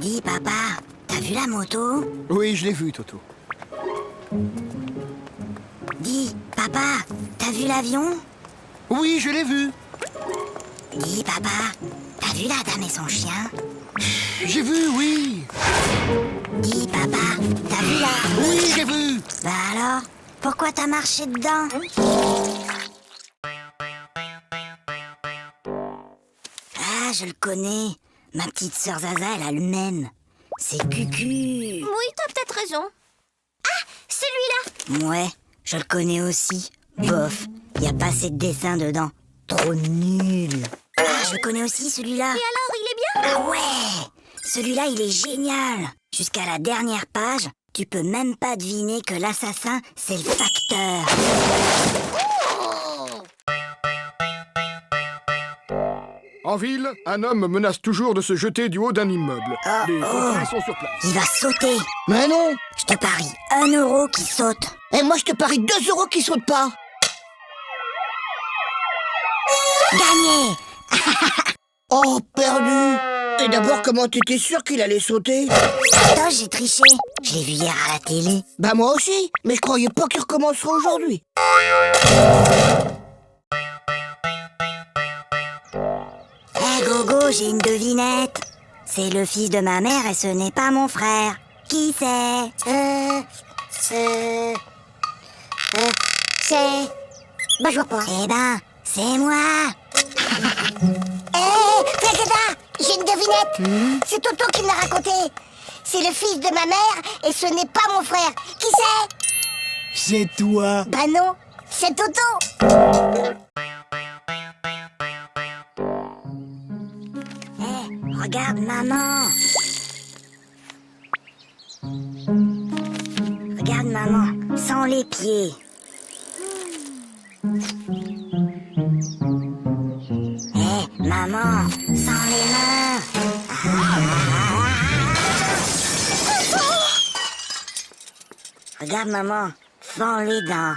Dis, papa, t'as vu la moto? Oui, je l'ai vu, Toto. Dis, papa, t'as vu l'avion? Oui, je l'ai vu. Dis, papa, t'as vu la dame et son chien? J'ai vu, oui. Dis, papa, t'as vu la... Oui, j'ai vu. Bah alors, pourquoi t'as marché dedans? Ah, je le connais. Ma petite sœur Zaza, elle a le même. C'est Cucu. Oui, t'as peut-être raison. Ah, celui-là. Ouais, je le connais aussi. Bof, y a pas assez de dessins dedans. Trop nul. Ah, je le connais aussi, celui-là. Et alors, il est bien? Ah ouais! Celui-là, il est génial. Jusqu'à la dernière page, tu peux même pas deviner que l'assassin, c'est le facteur. En ville, un homme menace toujours de se jeter du haut d'un immeuble. Les pompiers sont sur place. Il va sauter. Mais non. Je te parie 1 euro qui saute. Et moi, je te parie 2 euros qui sautent pas. Gagné! Oh, perdu. Et d'abord, comment t'étais sûr qu'il allait sauter? Attends, j'ai triché. Je l'ai vu hier à la télé. Bah moi aussi, mais je croyais pas qu'il recommencerait aujourd'hui. Hé Gogo, j'ai une devinette. C'est le fils de ma mère et ce n'est pas mon frère. Qui c'est? C'est... Bah, je vois pas. Eh ben, c'est moi. Hé, Fagada, j'ai une devinette. C'est Toto qui me l'a raconté. C'est le fils de ma mère et ce n'est pas mon frère. Qui c'est? C'est toi. Bah non, c'est Toto. Hé, regarde maman. Regarde maman, sans les pieds. Hé, maman, sans les mains. Regarde maman, sans les dents.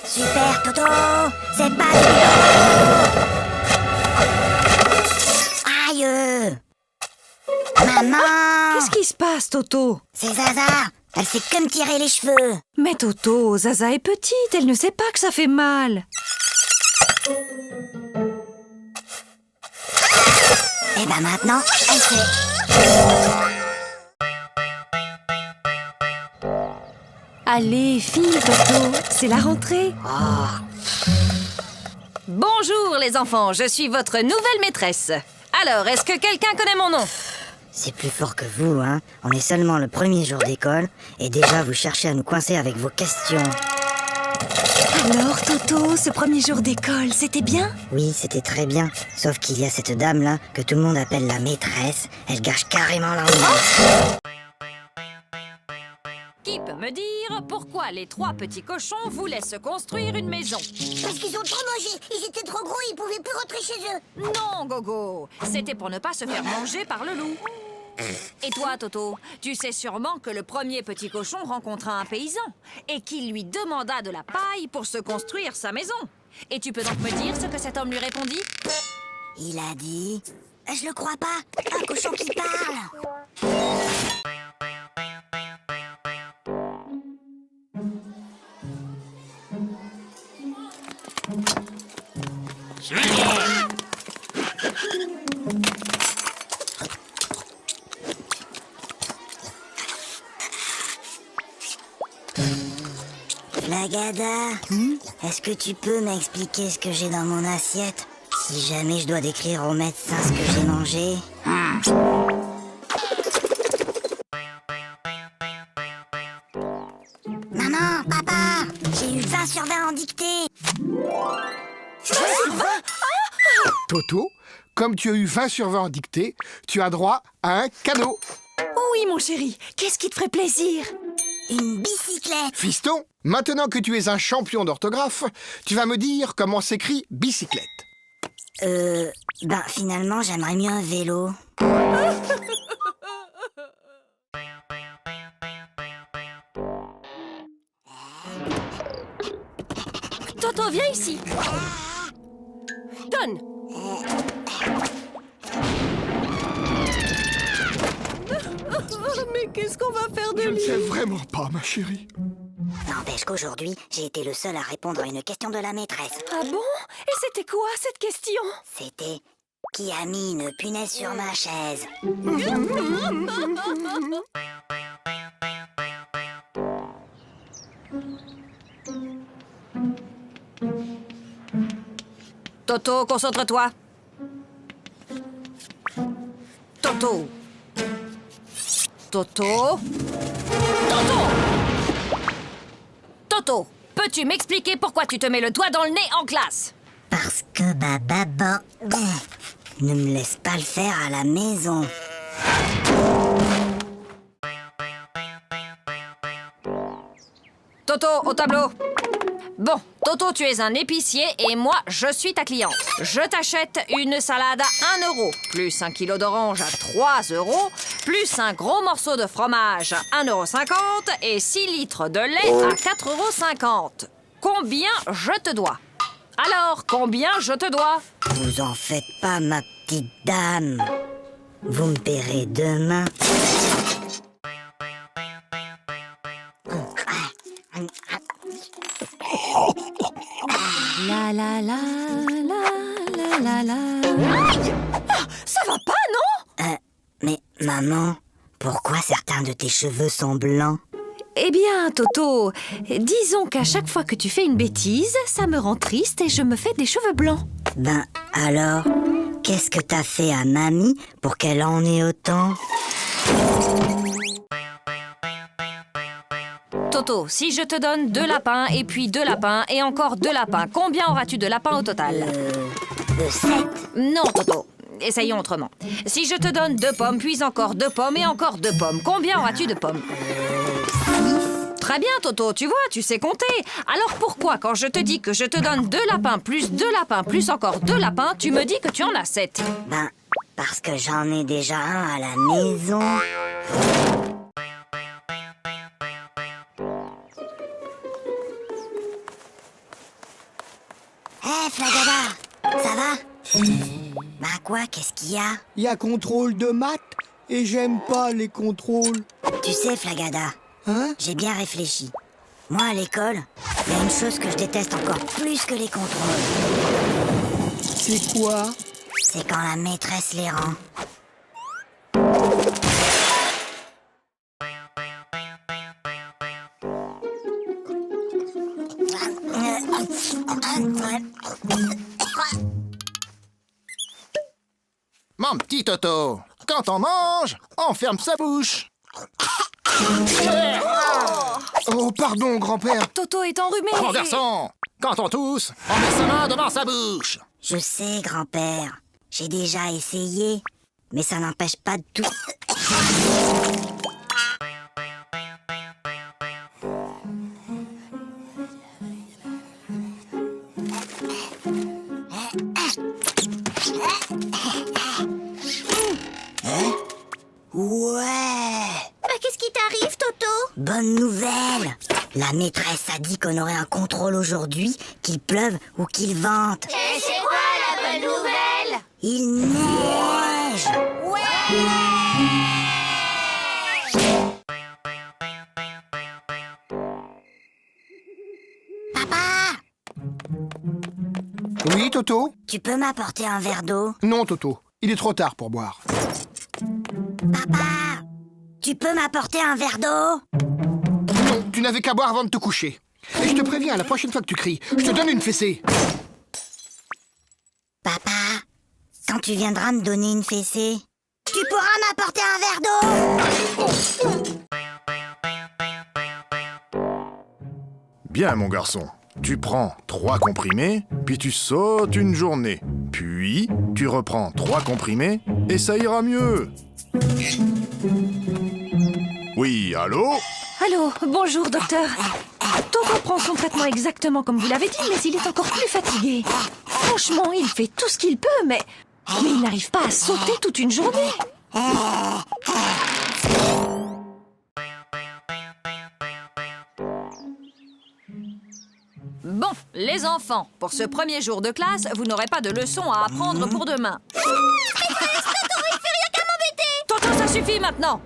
Super Toto, c'est pas Aïe. Maman, Qu'est-ce qui se passe, Toto? c'est Zaza. Elle fait que me tirer les cheveux. Mais Toto, Zaza est petite, elle ne sait pas que ça fait mal. Et ben maintenant, elle sait. Allez, file, Toto, c'est la rentrée. Bonjour les enfants, je suis votre nouvelle maîtresse. Alors, est-ce que quelqu'un connaît mon nom? C'est plus fort que vous, hein. On est seulement le premier jour d'école et déjà vous cherchez à nous coincer avec vos questions. Alors, Toto, ce premier jour d'école, c'était bien? Oui, c'était très bien. Sauf qu'il y a cette dame-là que tout le monde appelle la maîtresse. Elle gâche carrément l'ambiance. Qui peut me dire pourquoi les 3 petits cochons voulaient se construire une maison? Parce qu'ils ont trop mangé. Ils étaient trop gros, ils pouvaient plus rentrer chez eux. Non, Gogo, c'était pour ne pas se faire manger par le loup. Et toi, Toto, tu sais sûrement que le premier petit cochon rencontra un paysan et qu'il lui demanda de la paille pour se construire sa maison. Et tu peux donc me dire ce que cet homme lui répondit? Il a dit... Je le crois pas. Un cochon qui parle. Flagada, est-ce que tu peux m'expliquer ce que j'ai dans mon assiette? Si jamais je dois décrire au médecin ce que j'ai mangé. Maman, papa, j'ai eu 20 sur 20 en dictée. Toto, comme tu as eu 20 sur 20 en dictée, tu as droit à un cadeau. Oui, mon chéri, qu'est-ce qui te ferait plaisir? Une bicyclette. Fiston, maintenant que tu es un champion d'orthographe, tu vas me dire comment s'écrit bicyclette. Ben finalement, j'aimerais mieux un vélo. Toto, viens ici. Donne. Mais qu'est-ce qu'on va faire de Je ne lui? sais vraiment pas, ma chérie. N'empêche qu'aujourd'hui, j'ai été le seul à répondre à une question de la maîtresse. Ah bon? Et c'était quoi cette question? C'était « Qui a mis une punaise sur ma chaise ?» Toto, concentre-toi. Toto. Toto. Toto. Toto, peux-tu m'expliquer pourquoi tu te mets le doigt dans le nez en classe? Parce que ma maman ne me laisse pas le faire à la maison. Toto, au tableau. Bon, Toto, tu es un épicier et moi, je suis ta cliente. Je t'achète une salade à 1 euro, plus 1 kilo d'orange à 3 euros, plus un gros morceau de fromage à 1,50 € et 6 litres de lait à 4,50 €. Combien je te dois? Alors, combien je te dois? Vous en faites pas, ma petite dame. Vous me paierez demain. La la la la la la la. Aïe! Ah, ça va pas, non? Mais maman, pourquoi certains de tes cheveux sont blancs? Eh bien, Toto, disons qu'à chaque fois que tu fais une bêtise, ça me rend triste et je me fais des cheveux blancs. Ben alors, qu'est-ce que t'as fait à mamie pour qu'elle en ait autant? Toto, si je te donne 2 lapins et puis 2 lapins et encore 2 lapins, combien auras-tu de lapins au total? 7. Non, Toto. Essayons autrement. Si je te donne 2 pommes, puis encore 2 pommes et encore 2 pommes, combien auras-tu de pommes? Très bien, Toto, tu vois, tu sais compter. Alors pourquoi, quand je te dis que je te donne 2 lapins, plus 2 lapins, plus encore 2 lapins, tu me dis que tu en as 7? Ben, parce que j'en ai déjà un à la maison. Hé, Flagada, ça va? Ben quoi, qu'est-ce qu'il y a? Il y a contrôle de maths et j'aime pas les contrôles. Tu sais, Flagada, Hein? j'ai bien réfléchi. Moi, à l'école, il y a une chose que je déteste encore plus que les contrôles. C'est quoi? C'est quand la maîtresse les rend. Mon petit Toto, quand on mange, on ferme sa bouche. Oh, pardon, grand-père. Toto est enrhumé. Mon garçon, quand on tousse, on met sa main devant sa bouche. Je sais, grand-père. J'ai déjà essayé. Mais ça n'empêche pas de tout. Ouais! Qu'est-ce qui t'arrive, Toto? Bonne nouvelle! La maîtresse a dit qu'on aurait un contrôle aujourd'hui, qu'il pleuve ou qu'il vente. Et c'est quoi la bonne nouvelle? Il neige! Papa! Oui, Toto? Tu peux m'apporter un verre d'eau? Non, Toto. Il est trop tard pour boire. Papa! Tu peux m'apporter un verre d'eau? Non, tu n'avais qu'à boire avant de te coucher. Et je te préviens, la prochaine fois que tu cries, je te donne une fessée. Papa, quand tu viendras me donner une fessée, tu pourras m'apporter un verre d'eau? Bien, mon garçon. Tu prends 3 comprimés, puis tu sautes une journée. Puis, tu reprends 3 comprimés, et ça ira mieux. Oui, allô? Allô, bonjour, docteur. Toto prend son traitement exactement comme vous l'avez dit, mais il est encore plus fatigué. Franchement, il fait tout ce qu'il peut, mais il n'arrive pas à sauter toute une journée. Bon, les enfants, pour ce premier jour de classe, vous n'aurez pas de leçons à apprendre pour demain. Maîtresse, Toto, il fait rien qu'à m'embêter. Toto, ça suffit maintenant.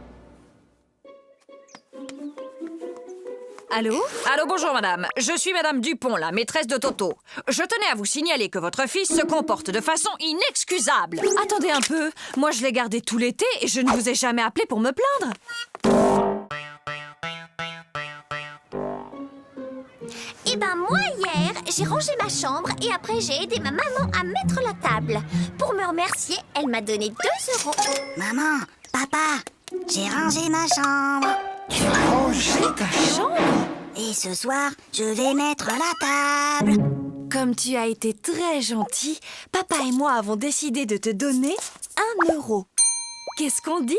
Allô? Allô, bonjour madame. Je suis madame Dupont, la maîtresse de Toto. Je tenais à vous signaler que votre fils se comporte de façon inexcusable. Attendez un peu. Moi, je l'ai gardé tout l'été et je ne vous ai jamais appelé pour me plaindre. Eh ben moi, hier, j'ai rangé ma chambre et après j'ai aidé ma maman à mettre la table. Pour me remercier, elle m'a donné 2 €. Maman, papa, j'ai rangé ma chambre. Tu as rangé ta chambre? Et ce soir, je vais mettre la table. Comme tu as été très gentil, papa et moi avons décidé de te donner 1 €. Qu'est-ce qu'on dit?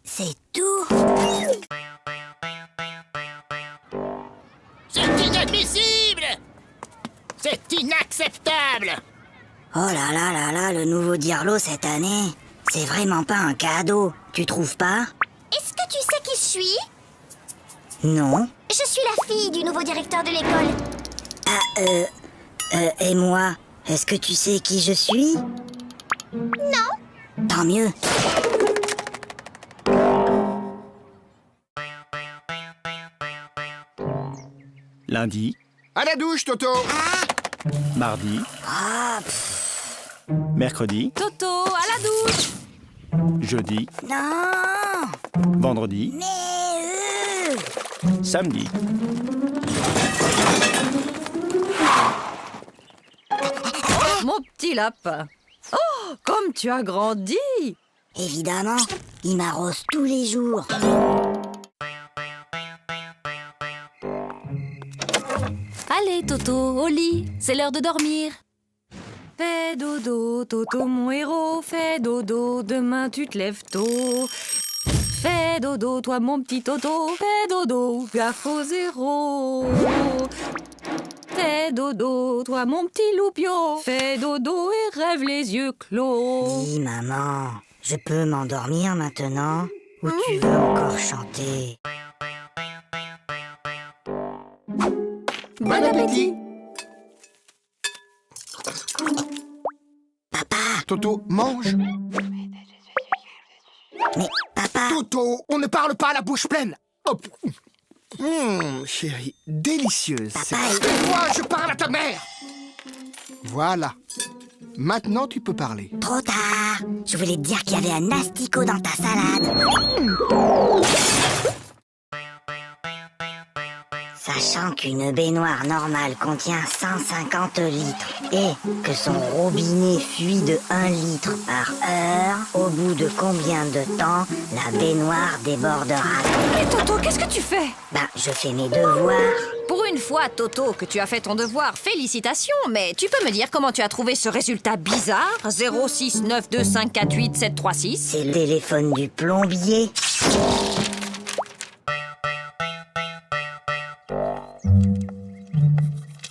C'est tout. C'est inadmissible! C'est inacceptable! Oh là là là là, le nouveau Dirlo cette année, c'est vraiment pas un cadeau, tu trouves pas? Est-ce que tu sais qui je suis? Non. Je suis la fille du nouveau directeur de l'école. Et moi, est-ce que tu sais qui je suis? Non. Tant mieux. Lundi, À la douche, Toto. mardi, mercredi, Toto, à la douche! jeudi, Non, vendredi, mais samedi. Mon petit lapin. Oh, comme tu as grandi! évidemment, il m'arrose tous les jours. Allez, Toto, au lit, c'est l'heure de dormir. Fais dodo, Toto, mon héros, fais dodo, demain tu te lèves tôt. Fais dodo, toi mon petit Toto, fais dodo, gaffe au 0. Fais dodo, toi mon petit loupio, fais dodo et rêve les yeux clos. Dis, maman, je peux m'endormir maintenant? Ou tu veux encore chanter? Bon appétit! Papa, Toto, mange. mais papa, Toto, on ne parle pas à la bouche pleine. Hop. Chérie, délicieuse. Papa, Moi, je parle à ta mère. Voilà. Maintenant, tu peux parler. trop tard. Je voulais te dire qu'il y avait un asticot dans ta salade. Sachant qu'une baignoire normale contient 150 litres et que son robinet fuit de 1 litre par heure, au bout de combien de temps la baignoire débordera? Et Toto, qu'est-ce que tu fais? Ben, je fais mes devoirs. Pour une fois, Toto, que tu as fait ton devoir, félicitations, mais tu peux me dire comment tu as trouvé ce résultat bizarre? 06925487736. C'est le téléphone du plombier.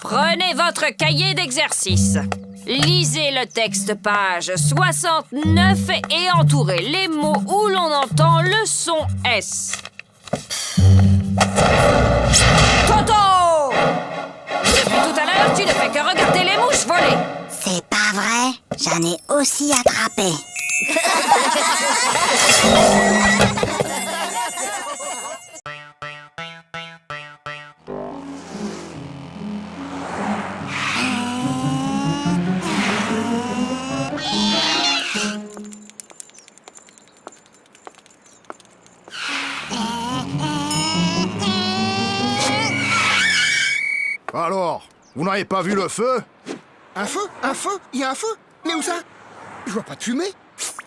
Prenez votre cahier d'exercice. Lisez le texte page 69 et entourez les mots où l'on entend le son S. Toto! Depuis tout à l'heure, tu ne fais que regarder les mouches voler. C'est pas vrai, j'en ai aussi attrapé. Alors, vous n'avez pas vu le feu? Un feu? Un feu? Il y a un feu? Mais où ça? Je vois pas de fumée.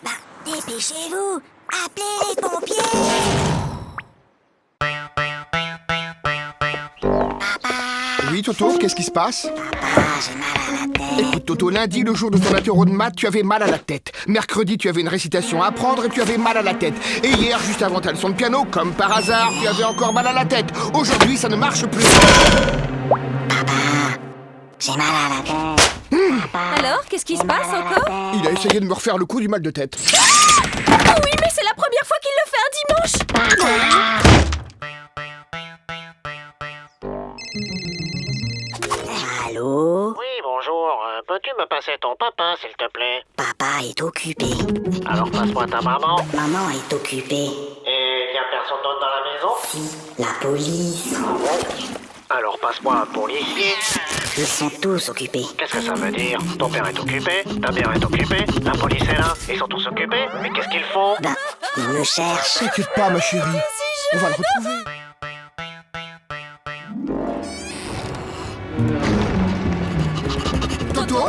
Bah, dépêchez-vous, appelez les pompiers. Oui, Toto, qu'est-ce qui se passe? Papa, j'ai mal à la tête. Écoute, Toto, lundi, le jour de ton apéro de maths, tu avais mal à la tête. Mercredi, tu avais une récitation à apprendre et tu avais mal à la tête. Et hier, juste avant ta leçon de piano, comme par hasard, tu avais encore mal à la tête. Aujourd'hui, ça ne marche plus. J'ai mal à la tête. Alors, qu'est-ce qui se passe encore? Il a essayé de me refaire le coup du mal de tête. Oh oui, mais c'est la première fois qu'il le fait un dimanche. me passer ton papa, s'il te plaît? Papa est occupé. Alors passe-moi ta maman. Maman est occupée. Et y a personne d'autre dans la maison? Si, la police. Alors passe-moi un policier. Ils sont tous occupés. Qu'est-ce que ça veut dire? Ton père est occupé, ta mère est occupée, la police est là, ils sont tous occupés. Mais qu'est-ce qu'ils font? Ben, ils me cherchent. T'inquiète pas, ma chérie. On va le retrouver. Toto,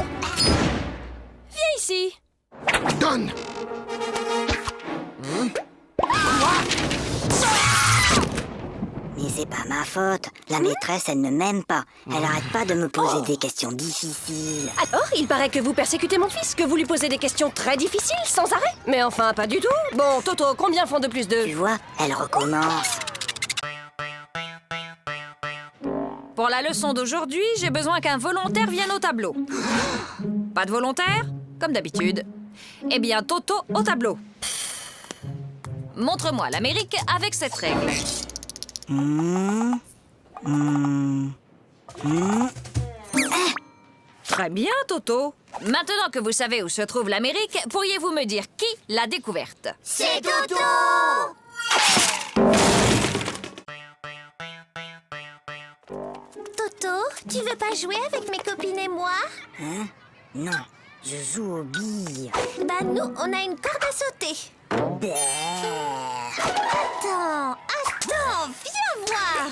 Viens ici. donne. Mais c'est pas ma faute. La maîtresse, elle ne m'aime pas. Elle arrête pas de me poser des questions difficiles. Alors, il paraît que vous persécutez mon fils, que vous lui posez des questions très difficiles, sans arrêt. Mais enfin, pas du tout. Bon, Toto, combien font 2 plus 2? Tu vois, elle recommence. Pour la leçon d'aujourd'hui, j'ai besoin qu'un volontaire vienne au tableau. Pas de volontaire? Comme d'habitude. Eh bien, Toto au tableau. Montre-moi l'Amérique avec cette règle. Très bien, Toto. Maintenant que vous savez où se trouve l'Amérique, pourriez-vous me dire qui l'a découverte? C'est Toto! Toto, tu veux pas jouer avec mes copines et moi? Hein? Non, je joue aux billes. Bah nous, on a une corde à sauter. Attends, viens voir.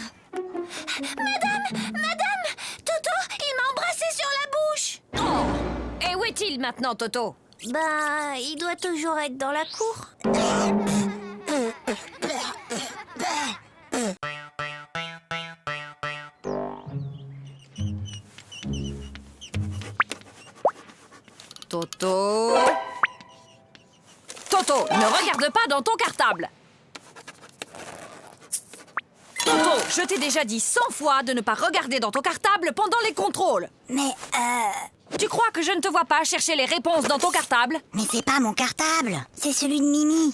Madame, Toto, il m'a embrassé sur la bouche. Oh! Et où est-il maintenant, Toto? Bah, il doit toujours être dans la cour. Toto... Toto, ne regarde pas dans ton cartable. Toto, je t'ai déjà dit 100 fois de ne pas regarder dans ton cartable pendant les contrôles. Mais, Tu crois que je ne te vois pas chercher les réponses dans ton cartable? mais c'est pas mon cartable. C'est celui de Mimi.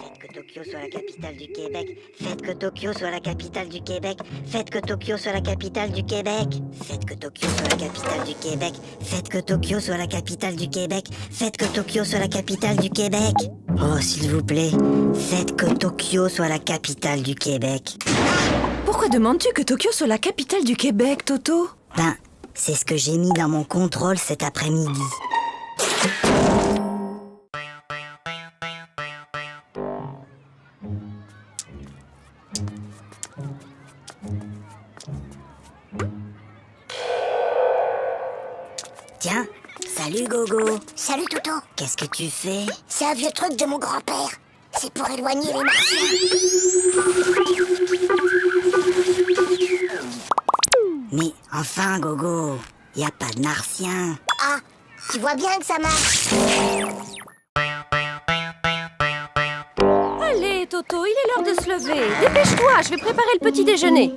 Faites que Tokyo soit la capitale du Québec. Faites que Tokyo soit la capitale du Québec. Faites que Tokyo soit la capitale du Québec. Faites que Tokyo soit la capitale du Québec. Faites que Tokyo soit la capitale du Québec. Faites que Tokyo soit la capitale du Québec. Oh, s'il vous plaît, faites que Tokyo soit la capitale du Québec. Pourquoi demandes-tu que Tokyo soit la capitale du Québec, Toto? Ben, c'est ce que j'ai mis dans mon contrôle cet après-midi. Tiens, salut Gogo. Salut Toto. Qu'est-ce que tu fais? C'est un vieux truc de mon grand-père. C'est pour éloigner les martiens. Mais enfin Gogo, y a pas de martien. Ah, tu vois bien que ça marche. Allez, Toto, il est l'heure de se lever. Dépêche-toi, je vais préparer le petit déjeuner.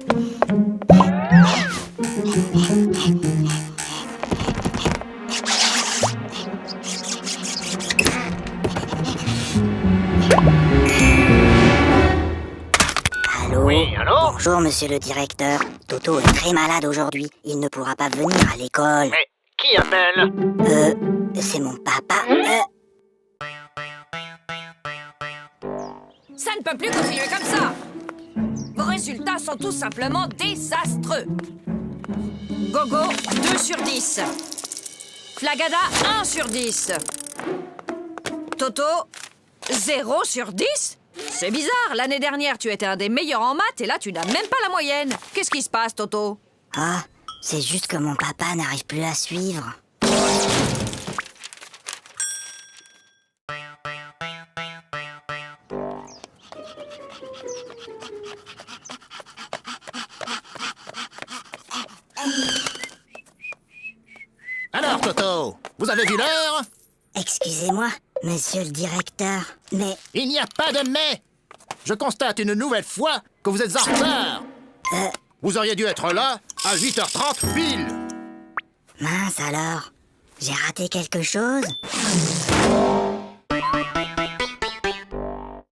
Allô? Oui, allô? Bonjour monsieur le directeur. Toto est très malade aujourd'hui. Il ne pourra pas venir à l'école. Mais qui appelle? C'est mon papa. Ça ne peut plus continuer comme ça. Vos résultats sont tout simplement désastreux. Gogo, 2 sur 10. Flagada, 1 sur 10. Toto, 0 sur 10? C'est bizarre, l'année dernière tu étais un des meilleurs en maths et là tu n'as même pas la moyenne. Qu'est-ce qui se passe, Toto? Ah, c'est juste que mon papa n'arrive plus à suivre. Alors, Toto, vous avez vu l'heure? Excusez-moi, monsieur le directeur, mais... Il n'y a pas de mais. Je constate une nouvelle fois que vous êtes en retard. Vous auriez dû être là à 8h30 pile. Mince alors, j'ai raté quelque chose?